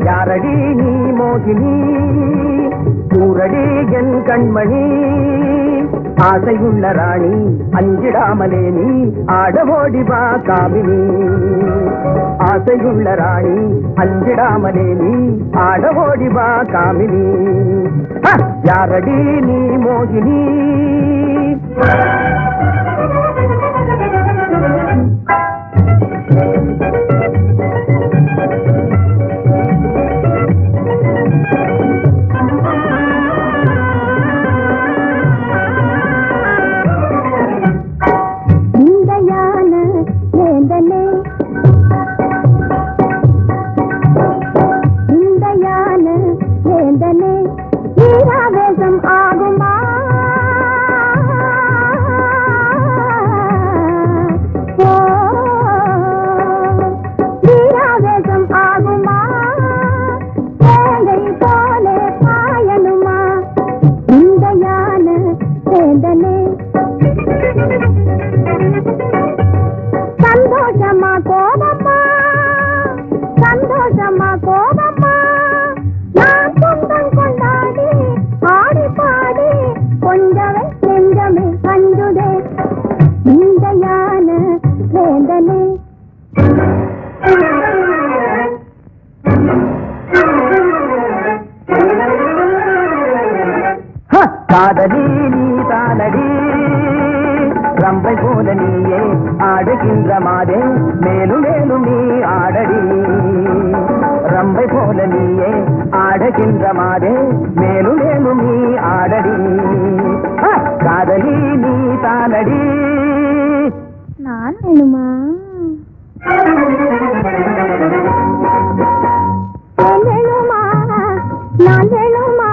யாரடி நீ மோகினி கூரடி என் கண்மணி ஆசையுள்ள ராணி அஞ்சிடாமலே நீ ஆடவோடி வா காமினி ஆசையுள்ள ராணி அஞ்சிடாமலே நீ ஆடவோடி வா காமினி யாரடி நீ மோகினி காதலி நீ தானடி ரம்பை போல நீயே ஆடுகின்ற மாதே மேலும் மேலும் நீ ஆடடி ரம்பை போல நீயே ஆடுகின்ற மாதே மேலும் மேலும் நீ ஆடடி காதலி நீ தானடி நான் வேணுமா நான் வேணுமா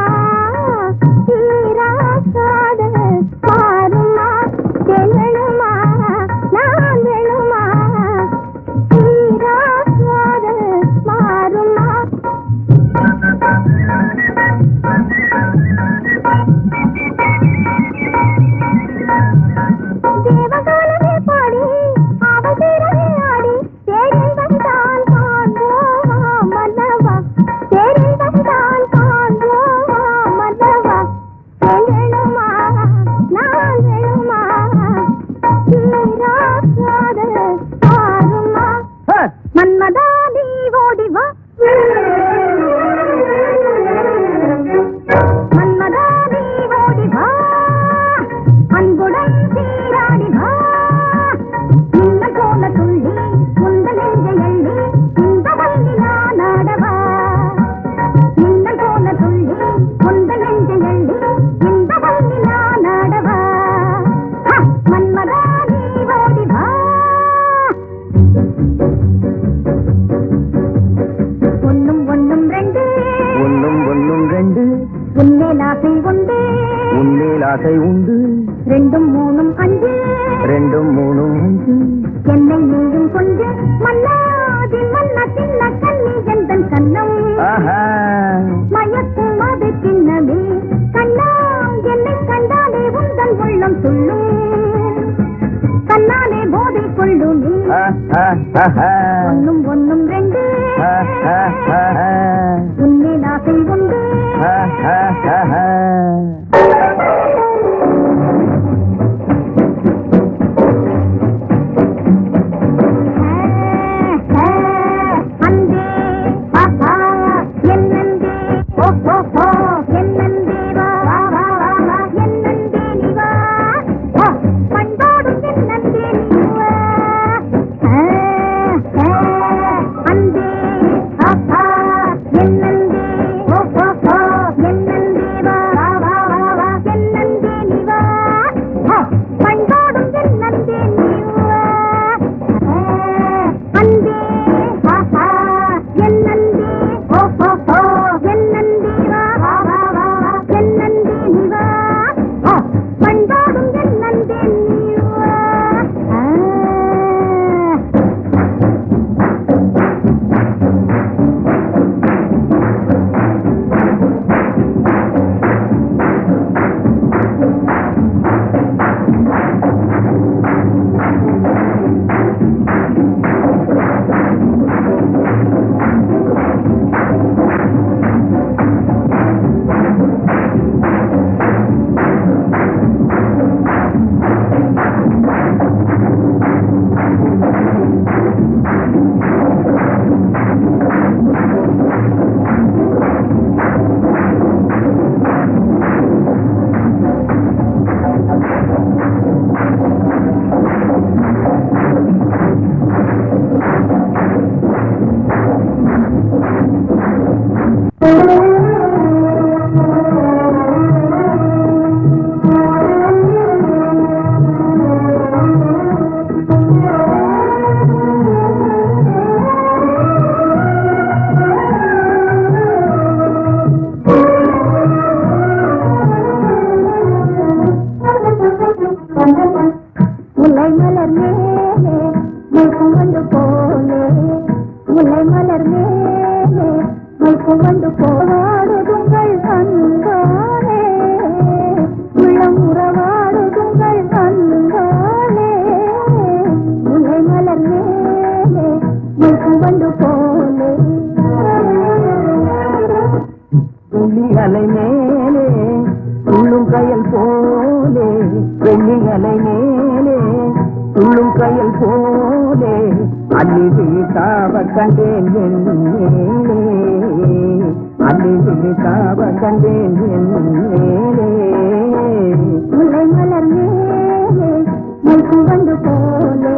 ரெண்டும் மூணும் அஞ்சு என்னை நீயும் கொஞ்சு மன்னாதி மன்ன சின்ன கண்ணி எந்தன் கண்ணம் மயக்கும் அது சின்னமே கண்ணா என்னை கண்டாலே உந்தன் உள்ளம் துள்ளும் கண்ணாலே போதை கொள்ளுமே ஒன்னும் ரெண்டு உன்மேல் ஆசை உண்டு போலே வெள்ளி அலை மேலே துள்ளும் கையல் போலே அள்ளி விழித்தாவ கண்டேன் என் மேலே அள்ளி விழித்தாவ கண்டேன் என் மேலே முல்லை மலர் மேலே முல்கு வந்து போலே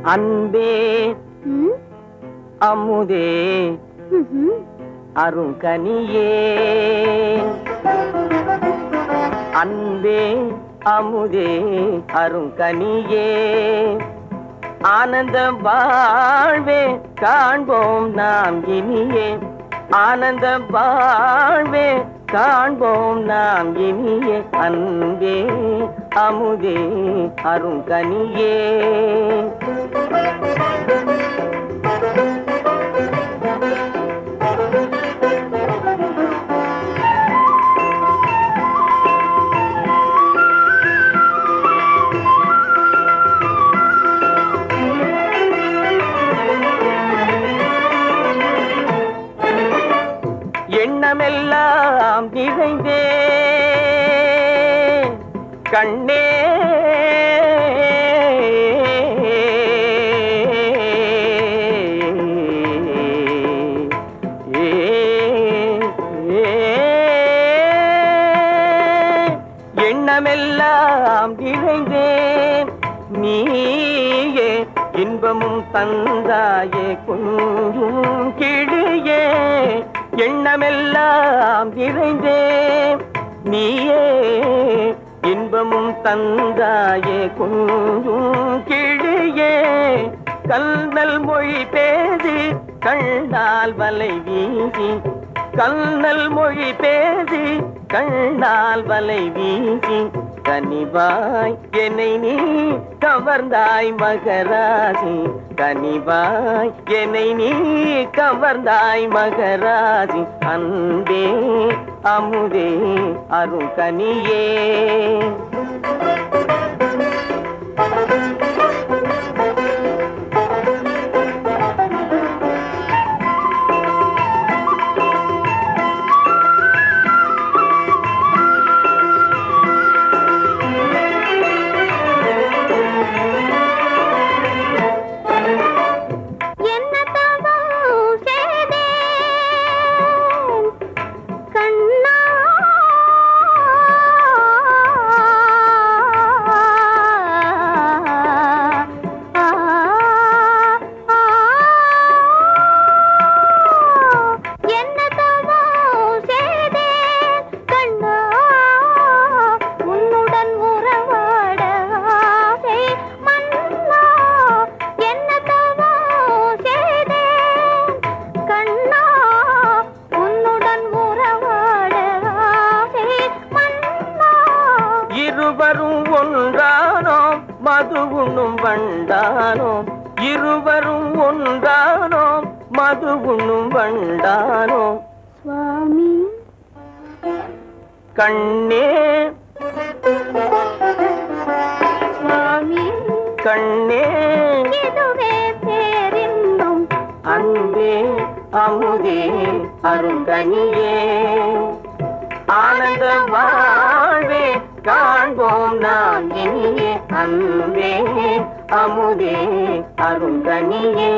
அன்பே அமுதே அருங்கனியே அன்பே அமுதே அருங்கனியே ஆனந்த வாழ்வே காண்போம் நாம் இனியே ஆனந்த வாழ்வே காண்போம் நாம் இனியே அன்பே அமுதே அருங்கனியே எண்ணமெல்லாம் நிறைந்தே கண்ணே எண்ணமெல்லாம் நிறைந்தேன் நீயே இன்பமும் தந்தாயே கொஞ்சும் கிளியே எண்ணமெல்லாம் நிறைந்தேன் நீயே இன்பமும் தந்தாயே கொஞ்சும் கிளியே கல்நல் மொழி பேசி கண்ணால் வலை வீசி கண்ணல் மொழி பேசி கண்ணால் வலை வீசி கனிவாய் என்னை நீ கவர்ந்தாய் மகராசி கனிவாய் என்னை நீ கவர்ந்தாய் மகராசி அன்பே அமுதே அருங்கனியே இருவரும் ஒன்றானோம் மது உண்ணும் வண்டானோம் இருவரும் ஒன்றானோம் மது உண்ணும் வண்டானோம் சுவாமி கண்ணே சுவாமி கண்ணே இதுவே பேரின்பம் அன்பே அமுதே அருங்கனியே ஆனந்த வாழ்வே காண்போம் நாம் இனியே அன்பே அமுதே அருங்கனியே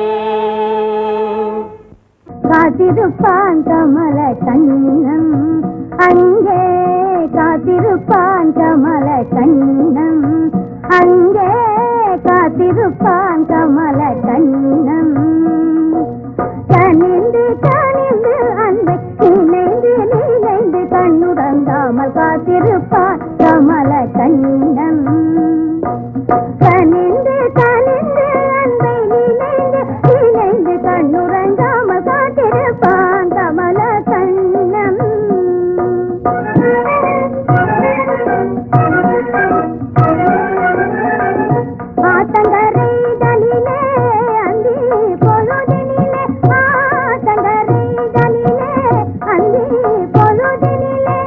காத்திருப்பான் கமல கண்ணம் அங்கே காத்திருப்பான் கமல கண்ணம் அங்கே காத்திருப்பான் கமல கண்ணம் கனிந்து கனிந்து அன்பை நினைந்து நினைந்து கண்ணுறங்காமல் காத்திருப்பான் கமல கண்ணம் கனிந்து கனிந்து அன்பை நினைந்து நினைந்து கண்ணுறங்காமல் காத்திருப்பான் கமல கண்ணம் ஆத்தங்கரை தனிலே அந்தி பொழுதினிலே ஆத்தங்கரை தனிலே அந்தி பொழுதினிலே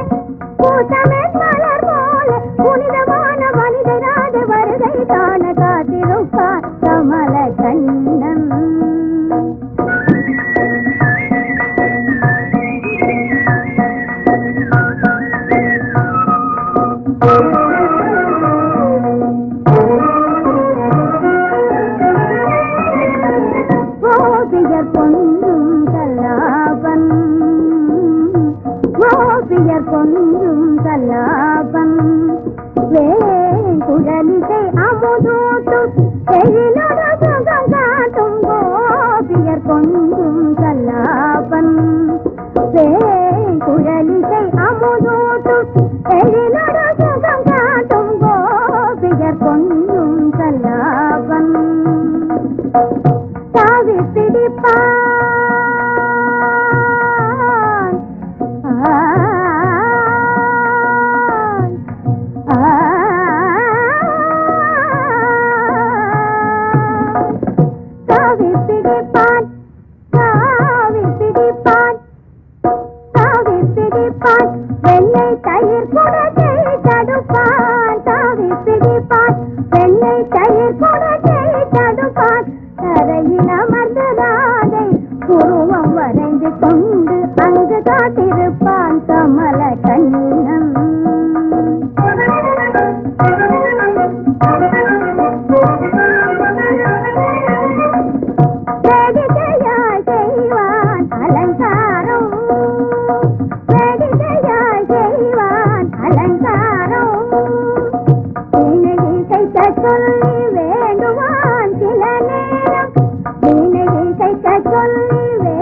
பூத்தமே மலர் போல புனிதமான மனிதராக வருகை காண காத்திருப்பார் கமல கண்ணம் கோபியர் பொன்றும் கல்லாபன் கோபியர் பொன்றும் கல்லாபன் வேங்குழலிசை அமுதூட்டும் எழிலொரு சுகம் காட்டும் கோபியர் பொன்றும் கல்லாபன் வேங்குழலிசை அமுதூட்டும் எழிலொரு சுகம் காட்டும் கோபியர் பொன்றும் கல்லாபன் தாவி பிடிப்பான் தாவி பிடிப்பான் தாவி பிடிப்பான் தாவி பிடிப்பான் வெள்ளை தயிர் குடத்தை தடுப்பான் தாவி பிடிப்பான் வெள்ளை தயிர் குடத்தை தடுப்பான் தரையில் அமர்ந்து ராதை உருவம் வரைந்து கொண்டு அங்கு காத்திருப்பான் கமல கண்ணம் வேடிக்கையாய் செய்வான் அலங்காரம் வேடிக்கையாய் செய்வான் அலங்காரம் இசைக்க சொல்லி வேண்டுவான் சில நேரம் இசைக்க சொல்லி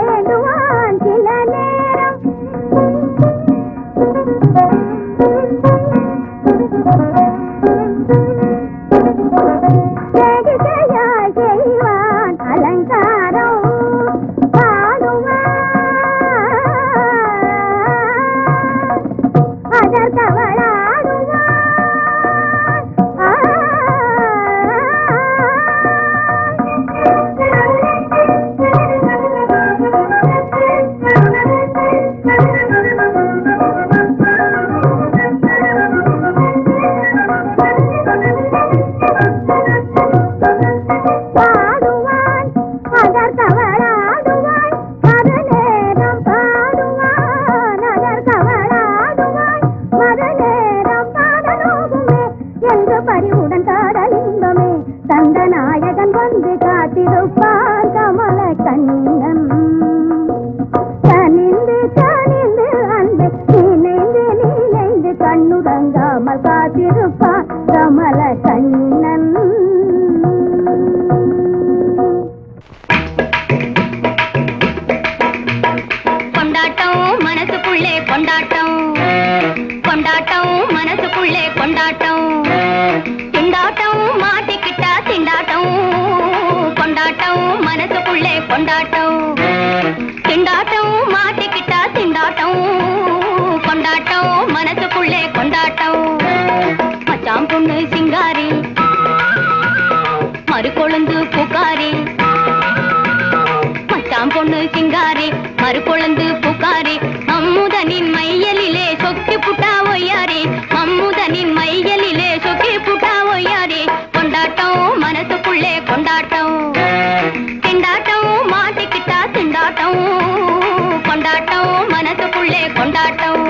கொண்டாட்டம் மனசுக்குள்ளே கொண்டாட்டம் திண்டாட்டம் மாட்டிக்கிட்டா திண்டாட்டம் கொண்டாட்டம் மனசுக்குள்ளே கொண்டாட்டம் திண்டாட்டம் மாட்டிக்கிட்டா திண்டாட்டம் கொண்டாட்டம் மனசுக்குள்ளே கொண்டாட்டம் மச்சான் பொண்ணு சிங்காரி மறுகொழுந்து பூக்காரி மச்சான் பொண்ணு சிங்காரி மறுகொழுந்து பூக்காரி மம்முதனின் மையலிலே சொக்கி புட்டா ஒய்யாரி மம்முதனின் மையலிலே சொக்கி புட்டா ஒய்யாரி கொண்டாட்டம் மனசுக்குள்ளே கொண்டாட்டம் திண்டாட்டம் மாட்டிக்கிட்டா திண்டாட்டம் கொண்டாட்டம் மனசுக்குள்ளே கொண்டாட்டம்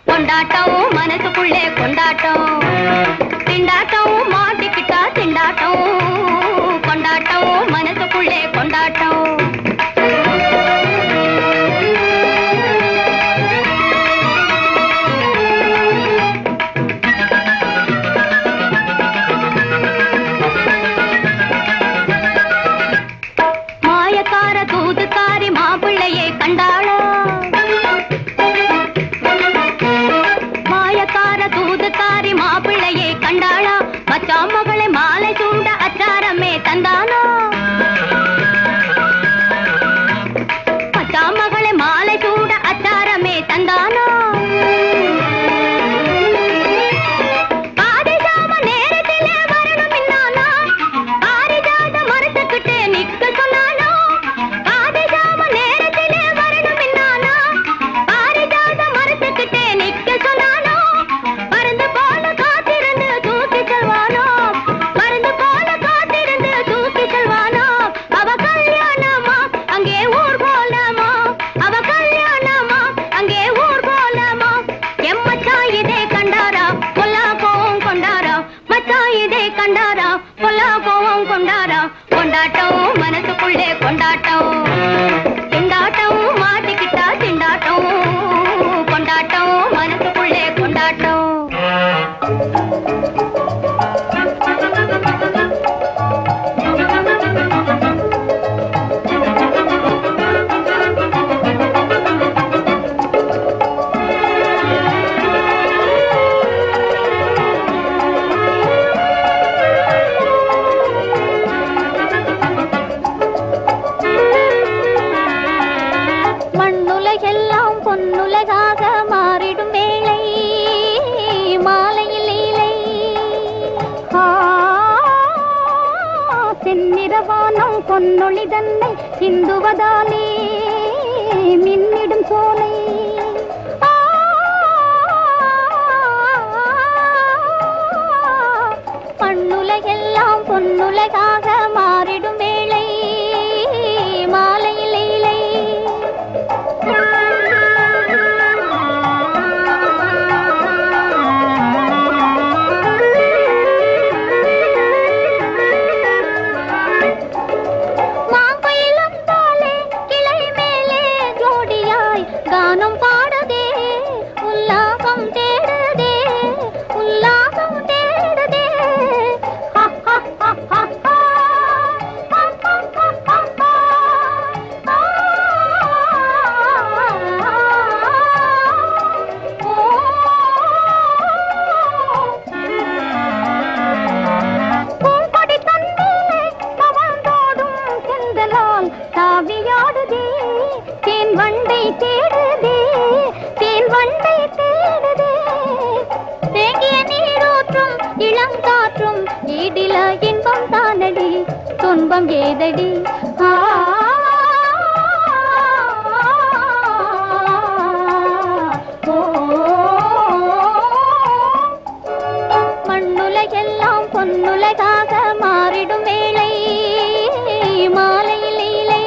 கொண்டாட்டம் மனசுக்குள்ளே கொண்டாட்டம் திண்டாட்டம் மாட்டிக்கிட்டா திண்டாட்டம் கொண்டாட்டம் மனசுக்குள்ளே கொண்டாட்டம் மாயக்கார தூதுக்காரி மாப்பிள்ளையை கண்டாளோ தூதுக்காரி மாப்பிள்ளையை கண்டாளா மச்சான் மகளை மாலை சூண்ட அச்சாரமே தந்தானோ மச்சான் மகளை மாலை சூட அச்சாரமே தந்தானோ பாரிஜாம நேரத்திலே வரணும் இன்னானோ பாரிஜாத மரத்துக்கிட்டே நிக்க சொன்னானோ பாரிஜாம நேரத்திலே வரணும் இன்னானோ பாரிஜாத மரத்துக்கிட்டே நிக்க சொன்னானோ கொண்டாட்டம் மனசுக்குள்ளே கொண்டாட்டம் திண்டாட்டம் மாட்டிக்கிட்டா திண்டாட்டம் கொண்டாட்டம் மனசுக்குள்ளே கொண்டாட்டம் பொன்னுலகாக மாறிடும் வேளை மாலையில் இலை செந்நிறவானம் பொன்னொளி தன்னை சிந்துவதாலே மின்னிடும் சோலை மண்ணுலகெல்லாம் பொன்னுலகாக மாறிடும் வேளை மாலையில் இலை கானம் பாடதே உல்லாசம் தேடுதே உல்லாசம் தேடுதே கோடில இன்பம் தானடி துன்பம் ஏதடி மண்ணுலகெல்லாம் பொன்னுலகாக மாறிடும் வேளை மாலையில் இலை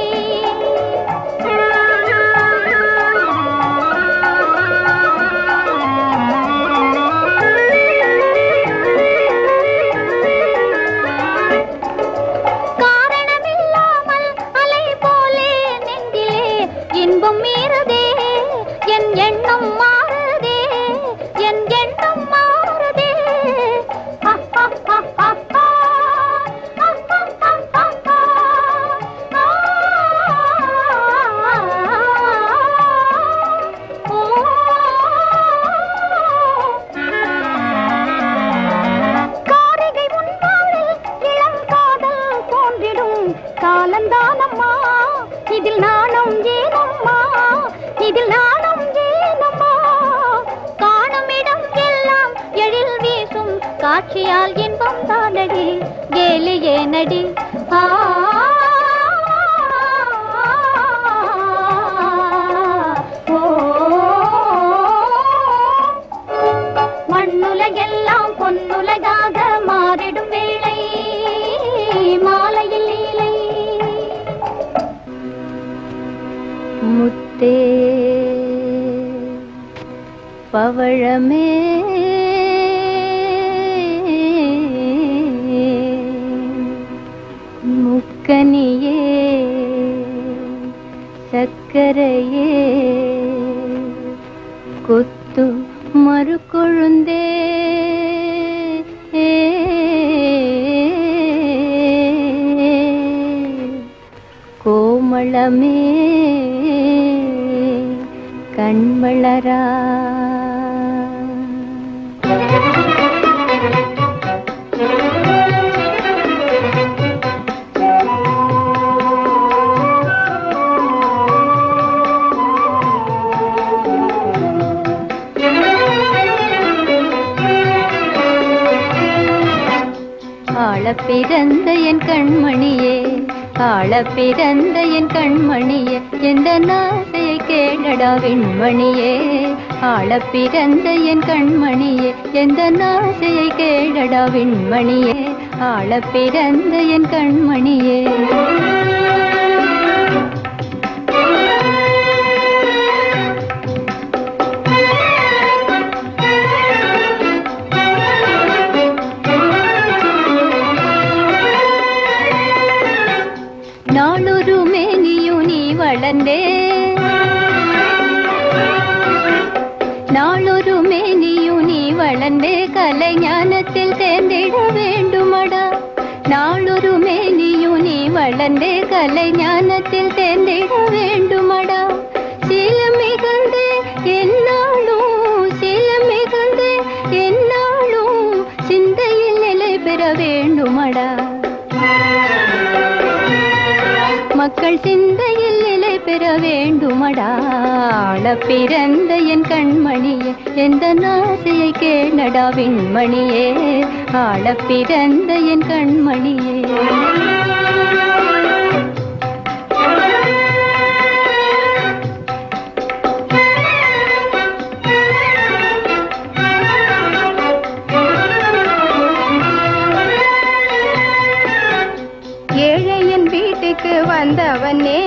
காரணமில்லாமல் அலை போலே நெஞ்சிலே இன்பம் மீறுதே என் எண்ணம் மாறுதே என் எண்ணம் மாறுதே காரிகை முன்பாளில் இளம் காதல் தோன்றிடும் காலந்தானம்மா இதில் நாணம் ஏனம்மா இதில் நாணம் ஏனம்மா காணும் இடம் எல்லாம் எழில் வீசும் காட்சியால் இன்பம் தானடி கேலி ஏனடி மண்ணுலகெல்லாம் பொன்னுலகாக மாறிடும் வேளை மாலையில் இலை முத்தே பவழமே முக்கனியே சக்கரையே கொத்து மறுகொழுந்தே கோமளமே கண்வளரா ஆள பிறந்த என் கண்மணியே ஆள பிறந்த என் கண்மணியே எந்த நாசையை கேளடா விண்மணியே ஆள பிறந்த என் கண்மணியே எந்த நாசையை கேளடா விண்மணியே ஆள பிறந்த என் கண்மணியே நாளொரு மேனியும் நீ வளர்ந்தே நாளொரு மேனியும் நீ வளர்ந்தே கலை ஞானத்தில் தேர்ந்திட வேண்டுமடா நாளொரு மேனியும் நீ வளர்ந்தே கலை ஞானத்தில் தேர்ந்திட வேண்டுமடா சில மிகுந்து என்னாலும் சில மிகுந்து என்னாலும் சிந்தையில் நிலை பெற வேண்டுமடா மக்கள் சிந்தையில் நிலை பெற வேண்டுமடா ஆள பிறந்த என் கண்மணியே எந்த நாசையை கேளடா விண்மணியே ஆள பிறந்த என் கண்மணியே ஏழையின் வீட்டுக்கு வந்தவனே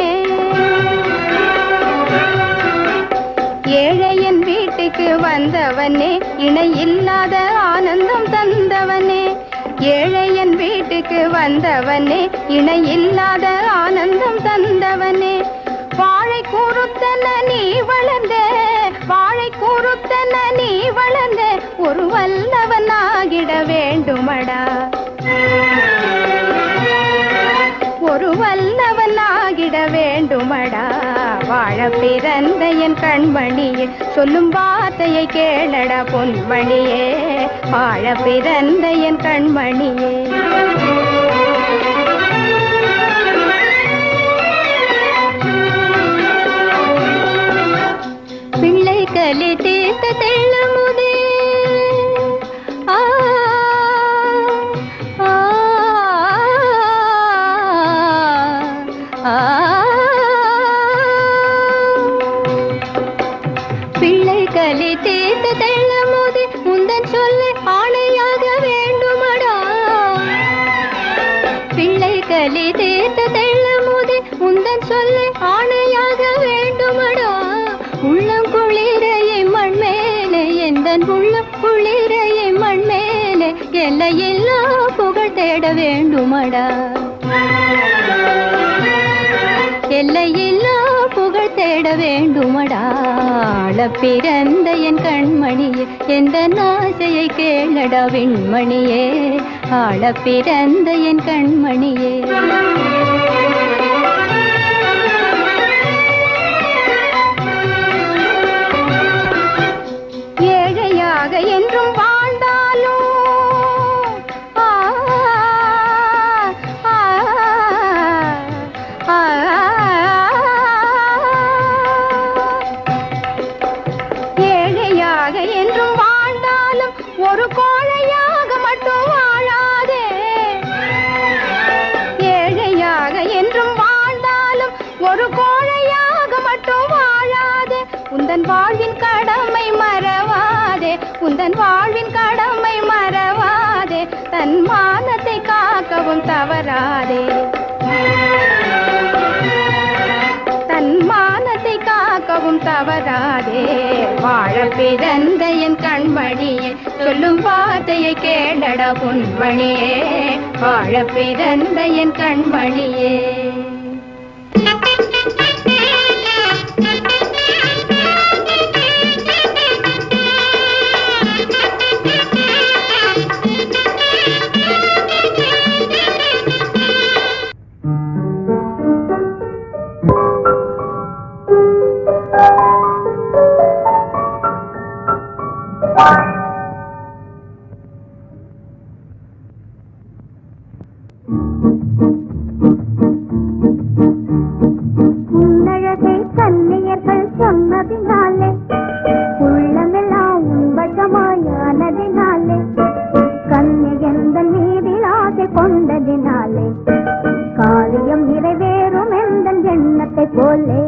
ஏழையின் வீட்டுக்கு வந்தவனே இணை இல்லாத ஆனந்தம் தந்தவனே ஏழையின் வீட்டுக்கு வந்தவனே இணை இல்லாத ஆனந்தம் தந்தவனே வாழை கூறுத்தன நீ வளர்ந்த வாழை கூறுத்தன நீ வளர்ந்த ஒரு வல்லவனாகிட வேண்டுமடா ஒரு வல்லவனாகிட வேண்டுமடா வாழ பிறந்த என் கண்மணியே சொல்லும் வார்த்தையை கேளடா பொன்மணியே வாழ பிறந்த என் கண்மணியே பிள்ளை கலை தீர்த்த தெள்ளமுதே ஆ ஆ பிள்ளை கலி தீர்த்து தெள்ளும் போது முந்தன் சொல்ல ஆணையாக வேண்டுமடா. பிள்ளை கலி தீர்த்து தெள்ளும் போது முந்தன் சொல்ல ஆணையாக வேண்டுமடா. உள்ளம் குளிரையை மண் மேலே எந்தன் உள்ளம் குளிரையை மண் மேலே எல்லையில்லா புகழ் தேட வேண்டுமடா. எல்லையில்லா புகழ் தேட வேண்டுமடா. பிறந்த என் கண்மணியே எந்த ஆசையை கேளடா விண்மணியே. ஆள பிறந்த என் கண்மணியே. ஏழையாக என்றும் வாழ்ந்தாலும் ஏழையாக என்றும் வாழ்ந்தாலும் ஒரு கோழையாக மட்டும் வாழாதே. ஏழையாக என்றும் வாழ்ந்தாலும் ஒரு கோழையாக மட்டும் வாழாதே. உந்தன் வாழ்வின் கடமை மறவாதே. உந்தன் வாழ்வின் கடமை மறவாதே. தன் மானத்தை காக்கவும் தவறாதே. தன் மானத்தை காக்கவும் தவறாதே. வாழ பிறந்த என் கண்மணியே சொல்லும் வார்த்தையை கேளடா பொன்மணியே. வாழ பிறந்த என் கண்மணியே. உன்னழகை கண்ணியர்கள் சொன்னதினாலே உள்ளமெல்லாம் உன்பசமாயானதினாலே கண்ணி எந்த நீரில் ஆசை கொண்டதினாலே காரியம் நிறைவேறும் எந்த எண்ணத்தை போலே